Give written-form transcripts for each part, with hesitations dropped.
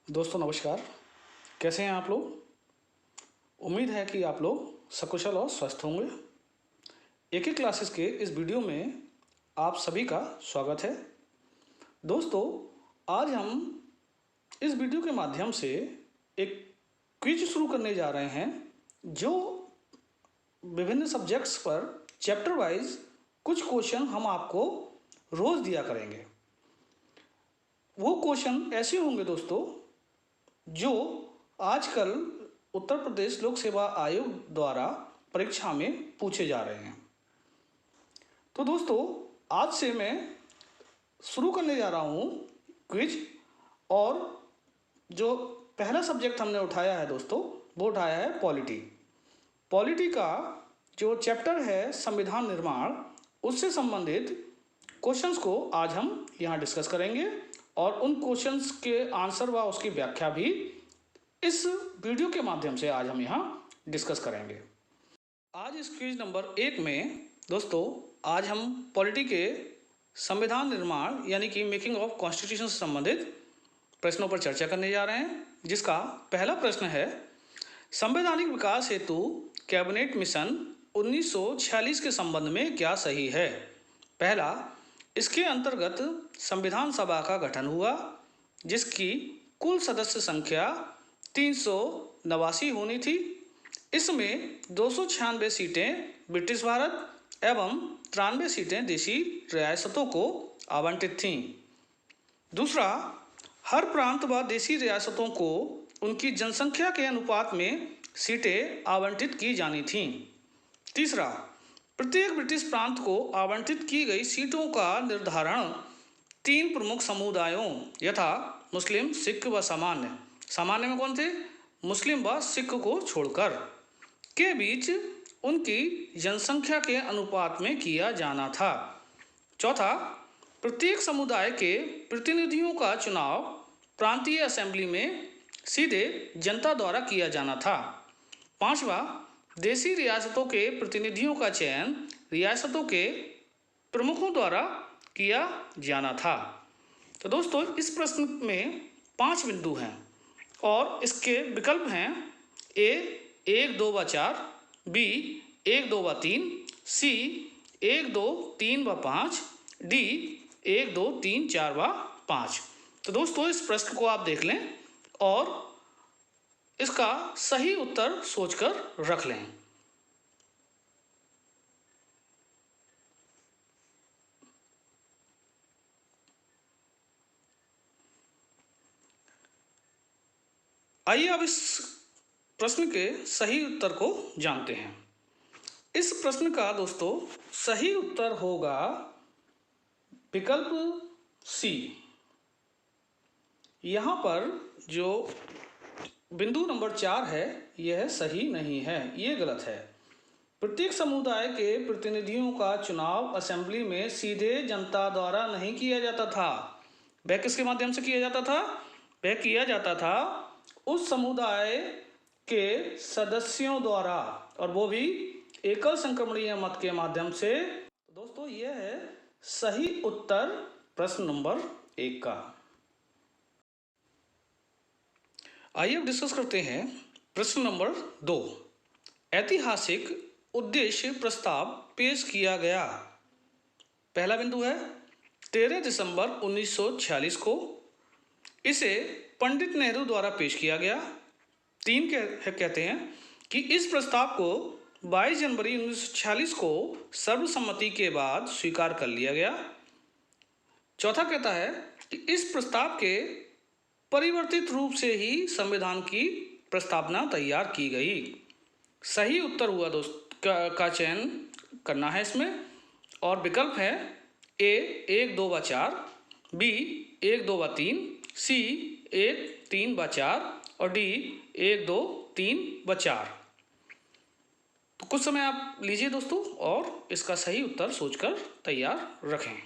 दोस्तों नमस्कार। कैसे हैं आप लोग? उम्मीद है कि आप लोग सकुशल और स्वस्थ होंगे। एक ही क्लासेस के इस वीडियो में आप सभी का स्वागत है। दोस्तों, आज हम इस वीडियो के माध्यम से एक क्विज शुरू करने जा रहे हैं जो विभिन्न सब्जेक्ट्स पर चैप्टर वाइज कुछ क्वेश्चन हम आपको रोज़ दिया करेंगे। वो क्वेश्चन ऐसे होंगे दोस्तों जो आजकल उत्तर प्रदेश लोक सेवा आयोग द्वारा परीक्षा में पूछे जा रहे हैं। तो दोस्तों, आज से मैं शुरू करने जा रहा हूँ क्विज। और जो पहला सब्जेक्ट हमने उठाया है दोस्तों, वो उठाया है पॉलिटी। पॉलिटी का जो चैप्टर है संविधान निर्माण, उससे संबंधित क्वेश्चंस को आज हम यहाँ डिस्कस करेंगे और उन क्वेश्चंस के आंसर व उसकी व्याख्या भी इस वीडियो के माध्यम से आज हम यहाँ डिस्कस करेंगे। आज इस क्विज नंबर 1 में दोस्तों, आज हम पॉलिटी के संविधान निर्माण यानी कि मेकिंग ऑफ कॉन्स्टिट्यूशन से संबंधित प्रश्नों पर चर्चा करने जा रहे हैं, जिसका पहला प्रश्न है, संवैधानिक विकास हेतु कैबिनेट मिशन 1946 के संबंध में क्या सही है? पहला, इसके अंतर्गत संविधान सभा का गठन हुआ जिसकी कुल सदस्य संख्या 389 होनी थी। इसमें 296 सीटें ब्रिटिश भारत एवं 93 सीटें देशी रियासतों को आवंटित थीं। दूसरा, हर प्रांत व देशी रियासतों को उनकी जनसंख्या के अनुपात में सीटें आवंटित की जानी थीं। तीसरा, प्रत्येक ब्रिटिश प्रांत को आवंटित की गई सीटों का निर्धारण 3 प्रमुख समुदायों यथा मुस्लिम, सिख व सामान्य में कौन थे? मुस्लिम व सिख को छोड़कर के बीच उनकी जनसंख्या के अनुपात में किया जाना था। चौथा, प्रत्येक समुदाय के प्रतिनिधियों का चुनाव प्रांतीय असेंबली में सीधे जनता द्वारा किया जाना था। पांचवा, देशी रियासतों के प्रतिनिधियों का चयन रियासतों के प्रमुखों द्वारा किया जाना था। तो दोस्तों, इस प्रश्न में 5 बिंदु हैं और इसके विकल्प हैं ए 1, 2 व 4, बी 1, 2 व 3, सी 1, 2, 3 व 5, डी 1, 2, 3, 4 व 5। तो दोस्तों, इस प्रश्न को आप देख लें और इसका सही उत्तर सोचकर रख लें। आइए अब इस प्रश्न के सही उत्तर को जानते हैं। इस प्रश्न का दोस्तों सही उत्तर होगा विकल्प सी। यहाँ पर जो बिंदु नंबर 4 है यह सही नहीं है, ये गलत है। प्रत्येक समुदाय के प्रतिनिधियों का चुनाव असेंबली में सीधे जनता द्वारा नहीं किया जाता था। वह किसके माध्यम से किया जाता था? वह किया जाता था उस समुदाय के सदस्यों द्वारा, और वो भी एकल संक्रमणीय मत के माध्यम से। दोस्तों, यह है सही उत्तर प्रश्न नंबर 1 का। आइए अब डिस्कस करते हैं प्रश्न नंबर 2। ऐतिहासिक उद्देश्य प्रस्ताव पेश किया गया। पहला बिंदु है 13 दिसंबर 1946 को इसे पंडित नेहरू द्वारा पेश किया गया। 3 कहते हैं कि इस प्रस्ताव को 22 जनवरी 1946 को सर्वसम्मति के बाद स्वीकार कर लिया गया। चौथा कहता है कि इस प्रस्ताव के परिवर्तित रूप से ही संविधान की प्रस्तावना तैयार की गई। सही उत्तर हुआ का चयन करना है इसमें, और विकल्प है ए 1, 2 व 4, बी 1, 2 व 3, सी 1, 3 व 4 और डी 1, 2, 3 व 4। तो कुछ समय आप लीजिए दोस्तों और इसका सही उत्तर सोचकर तैयार रखें।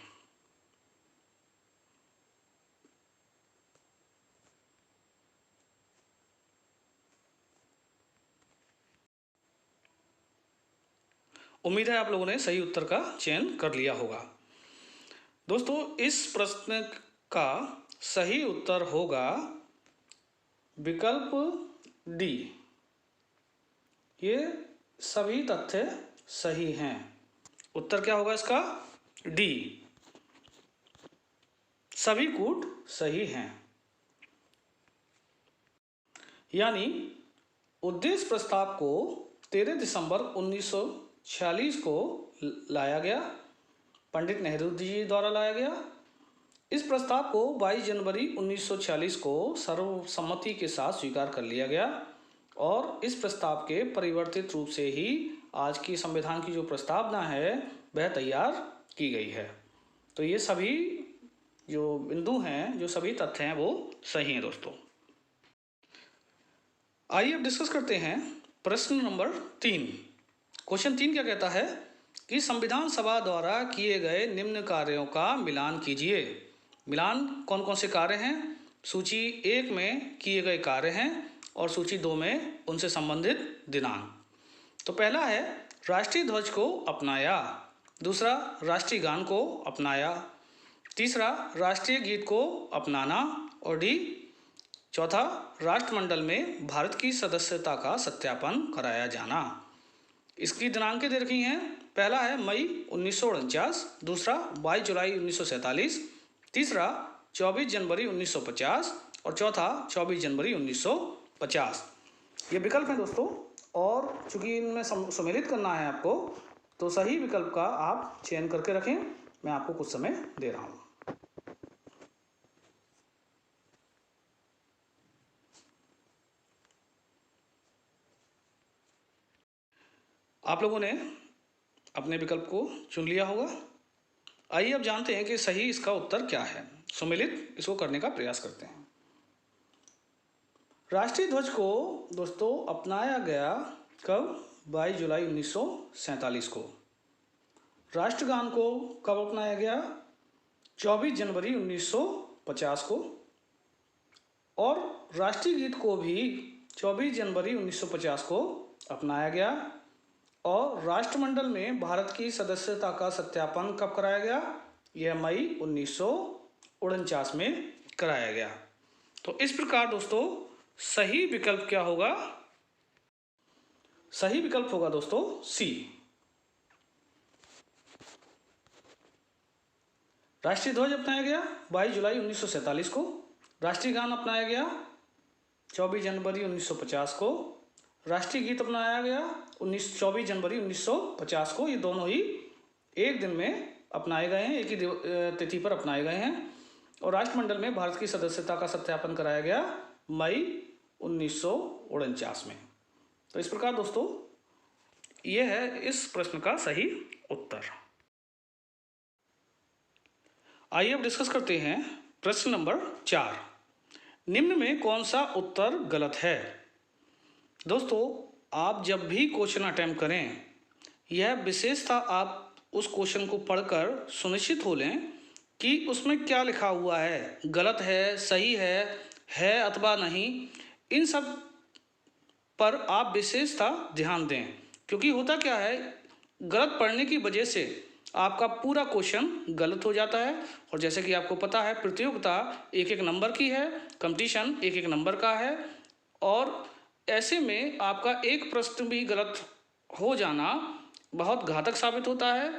उम्मीद है आप लोगों ने सही उत्तर का चयन कर लिया होगा। दोस्तों, इस प्रश्न का सही उत्तर होगा विकल्प डी, ये सभी तथ्य सही हैं। उत्तर क्या होगा इसका? डी, सभी कूट सही हैं। यानी उद्देश्य प्रस्ताव को 13 दिसंबर 1946 को लाया गया, पंडित नेहरू जी द्वारा लाया गया। इस प्रस्ताव को 22 जनवरी 1946 को सर्वसम्मति के साथ स्वीकार कर लिया गया और इस प्रस्ताव के परिवर्तित रूप से ही आज की संविधान की जो प्रस्तावना है वह तैयार की गई है। तो ये सभी जो बिंदु हैं, जो सभी तथ्य हैं, वो सही हैं दोस्तों। आइए अब डिस्कस करते हैं प्रश्न नंबर 3। क्वेश्चन 3 क्या कहता है कि संविधान सभा द्वारा किए गए निम्न कार्यों का मिलान कीजिए। मिलान कौन कौन से कार्य हैं? सूची 1 में किए गए कार्य हैं और सूची 2 में उनसे संबंधित दिनांक। तो पहला है राष्ट्रीय ध्वज को अपनाया, दूसरा राष्ट्रीय गान को अपनाया, तीसरा राष्ट्रीय गीत को अपनाना और डी चौथा राष्ट्रमंडल में भारत की सदस्यता का सत्यापन कराया जाना। इसकी दिनांकें दे रखी हैं। पहला है मई 1949, दूसरा 22 जुलाई 1947, तीसरा 24 जनवरी 1950 और चौथा 24 जनवरी 1950। ये विकल्प हैं दोस्तों, और चूंकि इनमें सम्मिलित करना है आपको, तो सही विकल्प का आप चयन करके रखें। मैं आपको कुछ समय दे रहा हूँ। आप लोगों ने अपने विकल्प को चुन लिया होगा। आइए अब जानते हैं कि सही इसका उत्तर क्या है। सम्मिलित इसको करने का प्रयास करते हैं। राष्ट्रीय ध्वज को दोस्तों अपनाया गया कब? 22 जुलाई 1947 को। राष्ट्रगान को कब अपनाया गया? 24 जनवरी 1950 को। और राष्ट्रीय गीत को भी 24 जनवरी 1950 को अपनाया गया। और राष्ट्रमंडल में भारत की सदस्यता का सत्यापन कब कराया गया? यह मई 1949 में कराया गया। तो इस प्रकार दोस्तों सही विकल्प क्या होगा? सही विकल्प होगा दोस्तों सी। राष्ट्रीय ध्वज अपनाया गया 22 जुलाई 1947 को, राष्ट्रीय गान अपनाया गया 24 जनवरी 1950 को, राष्ट्रीय गीत अपनाया गया 24 जनवरी 1950 को। ये दोनों ही एक दिन में अपनाए गए हैं, एक ही तिथि पर अपनाए गए हैं। और राष्ट्रमंडल में भारत की सदस्यता का सत्यापन कराया गया मई 1949 में। तो इस प्रकार दोस्तों ये है इस प्रश्न का सही उत्तर। आइए अब डिस्कस करते हैं प्रश्न नंबर 4। निम्न में कौन सा उत्तर गलत है? दोस्तों आप जब भी क्वेश्चन अटेम्प्ट करें, यह विशेषता आप उस क्वेश्चन को पढ़कर सुनिश्चित हो लें कि उसमें क्या लिखा हुआ है, गलत है, सही है अथवा नहीं। इन सब पर आप विशेषता ध्यान दें, क्योंकि होता क्या है, गलत पढ़ने की वजह से आपका पूरा क्वेश्चन गलत हो जाता है। और जैसे कि आपको पता है प्रतियोगिता एक एक नंबर की है, कंपटीशन एक एक नंबर का है, और ऐसे में आपका एक प्रश्न भी गलत हो जाना बहुत घातक साबित होता है।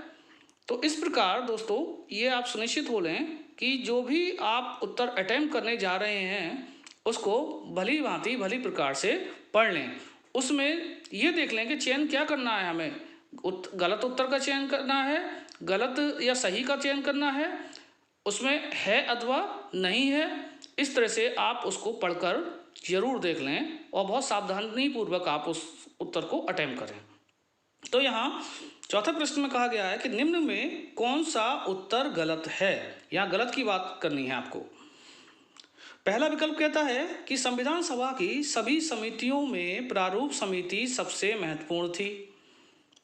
तो इस प्रकार दोस्तों ये आप सुनिश्चित हो लें कि जो भी आप उत्तर अटेम्प्ट करने जा रहे हैं उसको भली भांति भली प्रकार से पढ़ लें। उसमें ये देख लें कि चयन क्या करना है, हमें गलत उत्तर का चयन करना है, गलत या सही का चयन करना है, उसमें है अथवा नहीं है। इस तरह से आप उसको पढ़कर जरूर देख लें और बहुत सावधानी पूर्वक आप उस उत्तर को अटेम्प्ट करें। तो यहाँ चौथा प्रश्न में कहा गया है कि निम्न में कौन सा उत्तर गलत है। यहाँ गलत की बात करनी है आपको। पहला विकल्प कहता है कि संविधान सभा की सभी समितियों में प्रारूप समिति सबसे महत्वपूर्ण थी।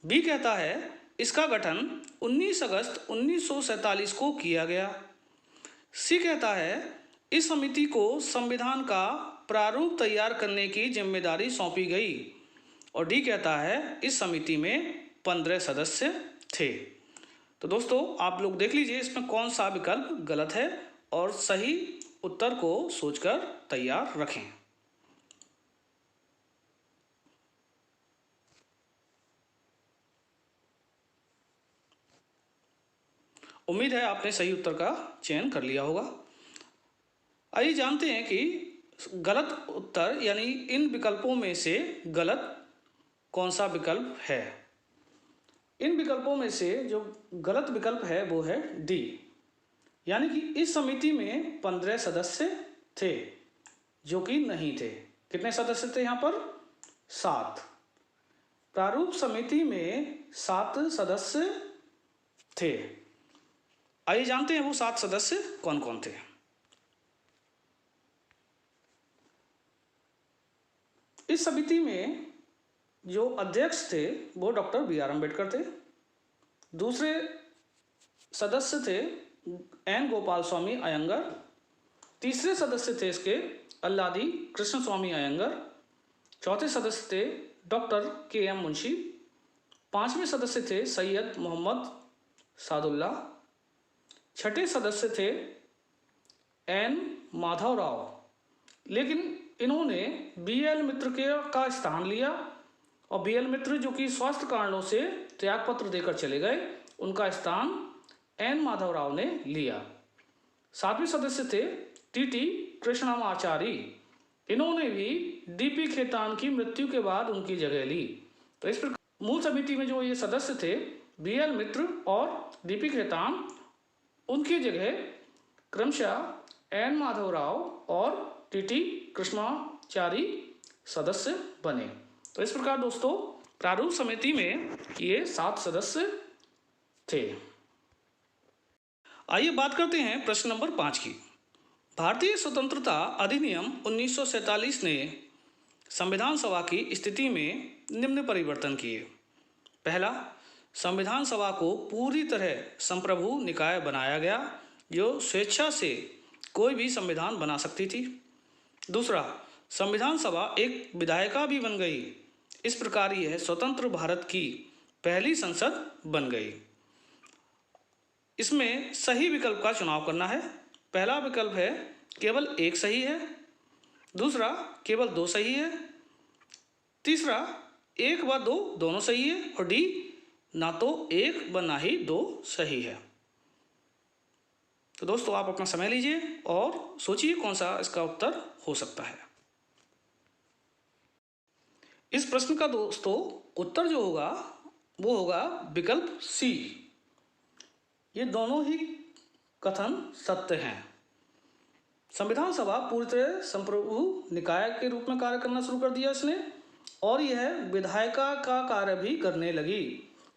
बी कहता है इसका गठन 19 अगस्त 1947 को किया गया। सी कहता है इस समिति को संविधान का प्रारूप तैयार करने की जिम्मेदारी सौंपी गई। और डी कहता है इस समिति में 15 सदस्य थे। तो दोस्तों आप लोग देख लीजिए इसमें कौन सा विकल्प गलत है और सही उत्तर को सोचकर तैयार रखें। उम्मीद है आपने सही उत्तर का चयन कर लिया होगा। आइए जानते हैं कि गलत उत्तर यानी इन विकल्पों में से गलत कौन सा विकल्प है। इन विकल्पों में से जो गलत विकल्प है वो है डी, यानी कि इस समिति में 15 सदस्य थे, जो कि नहीं थे। कितने सदस्य थे यहाँ पर? 7। प्रारूप समिति में 7 सदस्य थे। आइए जानते हैं वो 7 सदस्य कौन कौन थे। इस समिति में जो अध्यक्ष थे वो डॉक्टर बी.आर. अम्बेडकर थे। दूसरे सदस्य थे एन. गोपाल स्वामी अयंगर। तीसरे सदस्य थे इसके अल्लादी कृष्ण स्वामी अयंगर। चौथे सदस्य थे डॉक्टर के.एम. मुंशी। 5वें सदस्य थे सैयद मोहम्मद सादुल्ला। 6ठे सदस्य थे एन. माधवराव, लेकिन इन्होंने बी.एल. मित्र का स्थान लिया और बी.एल. मित्र जो कि स्वास्थ्य कारणों से त्यागपत्र देकर चले गए, उनका स्थान एन. माधवराव ने लिया। 7वें सदस्य थे टी.टी. कृष्णमाचारी। इन्होंने भी डी.पी. खेतान की मृत्यु के बाद उनकी जगह ली। तो इस प्रकार मूल समिति में जो ये सदस्य थे बी.एल. मित्र और डी.पी. खेतान, उनकी जगह क्रमशः एन. माधवराव और टी.टी. कृष्णमाचारी सदस्य बने। तो इस प्रकार दोस्तों प्रारूप समिति में ये 7 सदस्य थे। आइए बात करते हैं प्रश्न नंबर 5 की। भारतीय स्वतंत्रता अधिनियम 1947 ने संविधान सभा की स्थिति में निम्न परिवर्तन किए। पहला, संविधान सभा को पूरी तरह संप्रभु निकाय बनाया गया, जो स्वेच्छा से कोई भी संविधान बना सकती थी। दूसरा, संविधान सभा एक विधायिका भी बन गई। इस प्रकार यह स्वतंत्र भारत की पहली संसद बन गई। इसमें सही विकल्प का चुनाव करना है। पहला विकल्प है केवल एक सही है। दूसरा, केवल 2 सही है। तीसरा, 1 व 2 दोनों सही है। और डी, ना तो 1 व ना ही 2 सही है। तो दोस्तों आप अपना समय लीजिए और सोचिए कौन सा इसका उत्तर हो सकता है। इस प्रश्न का दोस्तों उत्तर जो होगा वो होगा विकल्प सी। ये दोनों ही कथन सत्य हैं। संविधान सभा पूरी तरह संप्रभु निकाय के रूप में कार्य करना शुरू कर दिया इसने, और यह विधायिका का कार्य भी करने लगी।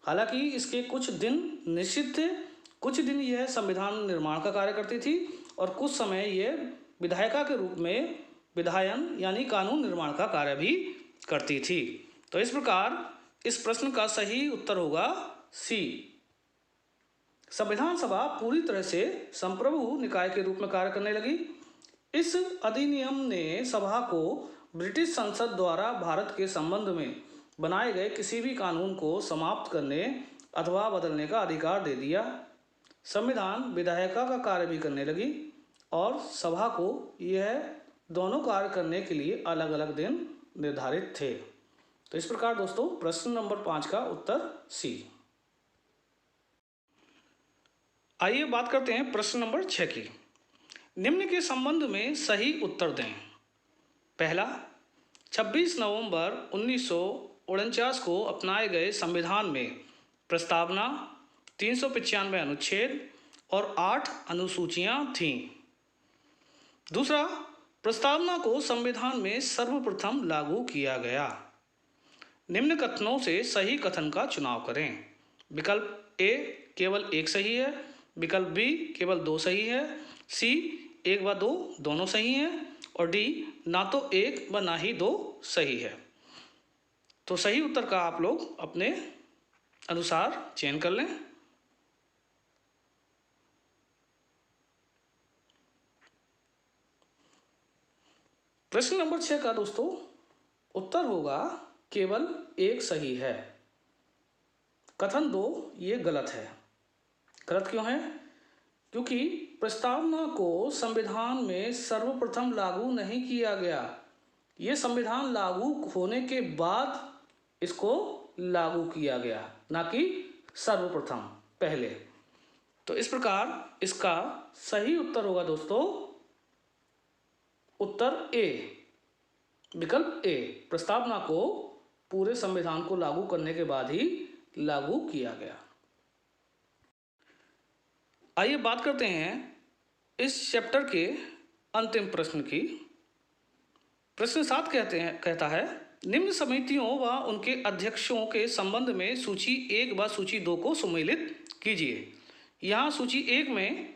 हालांकि इसके कुछ दिन निश्चित थे। कुछ दिन यह संविधान निर्माण का कार्य करती थी और कुछ समय यह विधायिका के रूप में विधायन यानी कानून निर्माण का कार्य भी करती थी। तो इस प्रकार इस प्रश्न का सही उत्तर होगा सी। संविधान सभा पूरी तरह से संप्रभु निकाय के रूप में कार्य करने लगी। इस अधिनियम ने सभा को ब्रिटिश संसद द्वारा भारत के संबंध में बनाए गए किसी भी कानून को समाप्त करने अथवा बदलने का अधिकार दे दिया। संविधान विधायिका का कार्य भी करने लगी और सभा को यह दोनों कार्य करने के लिए अलग अलग दिन निर्धारित थे। तो इस प्रकार दोस्तों प्रश्न नंबर 5 का उत्तर सी। आइए बात करते हैं प्रश्न नंबर 6 की। निम्न के संबंध में सही उत्तर दें। पहला, 26 नवंबर 1949 को अपनाए गए संविधान में प्रस्तावना, 395 अनुच्छेद और 8 अनुसूचियां थीं। दूसरा, प्रस्तावना को संविधान में सर्वप्रथम लागू किया गया। निम्न कथनों से सही कथन का चुनाव करें। विकल्प ए केवल 1 सही है। विकल्प बी केवल 2 सही है। सी 1 व 2 दोनों सही हैं। और डी ना तो 1 व ना ही 2 सही है। तो सही उत्तर का आप लोग अपने अनुसार चयन कर लें। प्रश्न नंबर 6 का दोस्तों उत्तर होगा केवल 1 सही है। कथन 2 ये गलत है। गलत क्यों है? क्योंकि प्रस्तावना को संविधान में सर्वप्रथम लागू नहीं किया गया। ये संविधान लागू होने के बाद इसको लागू किया गया, ना कि सर्वप्रथम पहले। तो इस प्रकार इसका सही उत्तर होगा दोस्तों उत्तर ए, विकल्प ए। प्रस्तावना को पूरे संविधान को लागू करने के बाद ही लागू किया गया। आइए बात करते हैं इस चैप्टर के अंतिम प्रश्न की। प्रश्न 7 कहता है निम्न समितियों व उनके अध्यक्षों के संबंध में सूची 1 व सूची 2 को सम्मिलित कीजिए। यहाँ सूची 1 में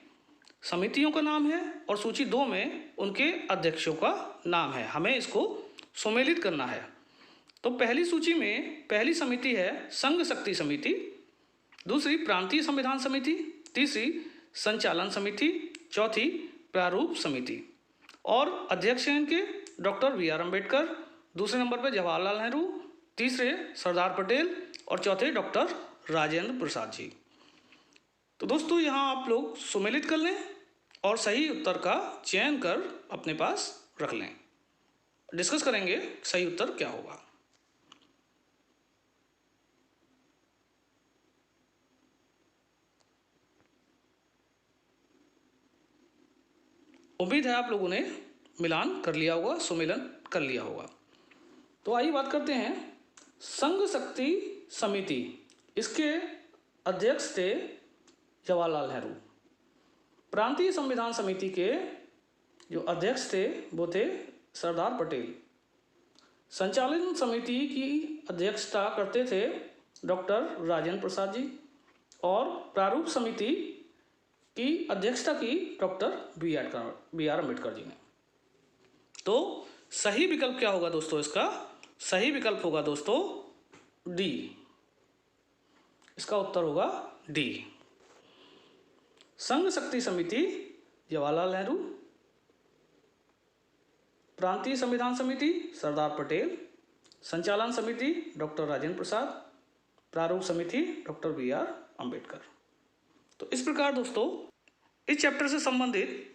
समितियों का नाम है और सूची 2 में उनके अध्यक्षों का नाम है। हमें इसको सम्मिलित करना है। तो पहली सूची में पहली समिति है संघ शक्ति समिति, दूसरी प्रांतीय संविधान समिति, तीसरी संचालन समिति, चौथी प्रारूप समिति। और अध्यक्ष हैं इनके डॉक्टर बी.आर. अम्बेडकर, दूसरे नंबर पर जवाहरलाल नेहरू, तीसरे सरदार पटेल और चौथे डॉक्टर राजेंद्र प्रसाद जी। तो दोस्तों यहाँ आप लोग सम्मिलित कर लें और सही उत्तर का चयन कर अपने पास रख लें। डिस्कस करेंगे सही उत्तर क्या होगा। उम्मीद है आप लोगों ने मिलान कर लिया होगा, सुमेलन कर लिया होगा। तो आइए बात करते हैं संघ शक्ति समिति। इसके अध्यक्ष थे जवाहरलाल नेहरू। प्रांतीय संविधान समिति के जो अध्यक्ष थे वो थे सरदार पटेल। संचालन समिति की अध्यक्षता करते थे डॉक्टर राजेंद्र प्रसाद जी और प्रारूप समिति की अध्यक्षता की डॉक्टर बी.आर. अम्बेडकर जी ने। तो सही विकल्प क्या होगा दोस्तों? इसका सही विकल्प होगा दोस्तों डी। इसका उत्तर होगा डी। संघ शक्ति समिति जवाहरलाल नेहरू, प्रांतीय संविधान समिति सरदार पटेल, संचालन समिति डॉक्टर राजेंद्र प्रसाद, प्रारूप समिति डॉक्टर बी.आर. अम्बेडकर। तो इस प्रकार दोस्तों इस चैप्टर से संबंधित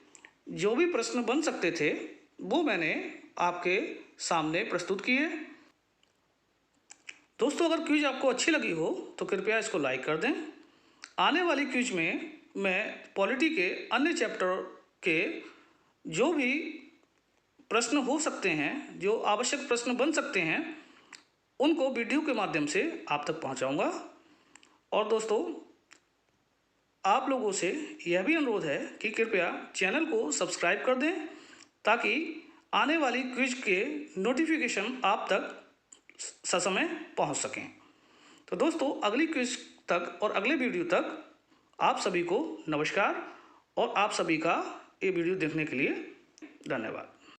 जो भी प्रश्न बन सकते थे वो मैंने आपके सामने प्रस्तुत किए। दोस्तों अगर क्विज आपको अच्छी लगी हो तो कृपया इसको लाइक कर दें। आने वाली क्विज में मैं पॉलिटी के अन्य चैप्टर के जो भी प्रश्न हो सकते हैं, जो आवश्यक प्रश्न बन सकते हैं, उनको वीडियो के माध्यम से आप तक पहुंचाऊंगा। और दोस्तों आप लोगों से यह भी अनुरोध है कि कृपया चैनल को सब्सक्राइब कर दें ताकि आने वाली क्विज के नोटिफिकेशन आप तक ससमय पहुंच सकें। तो दोस्तों अगली क्विज तक और अगले वीडियो तक आप सभी को नमस्कार और आप सभी का ये वीडियो देखने के लिए धन्यवाद।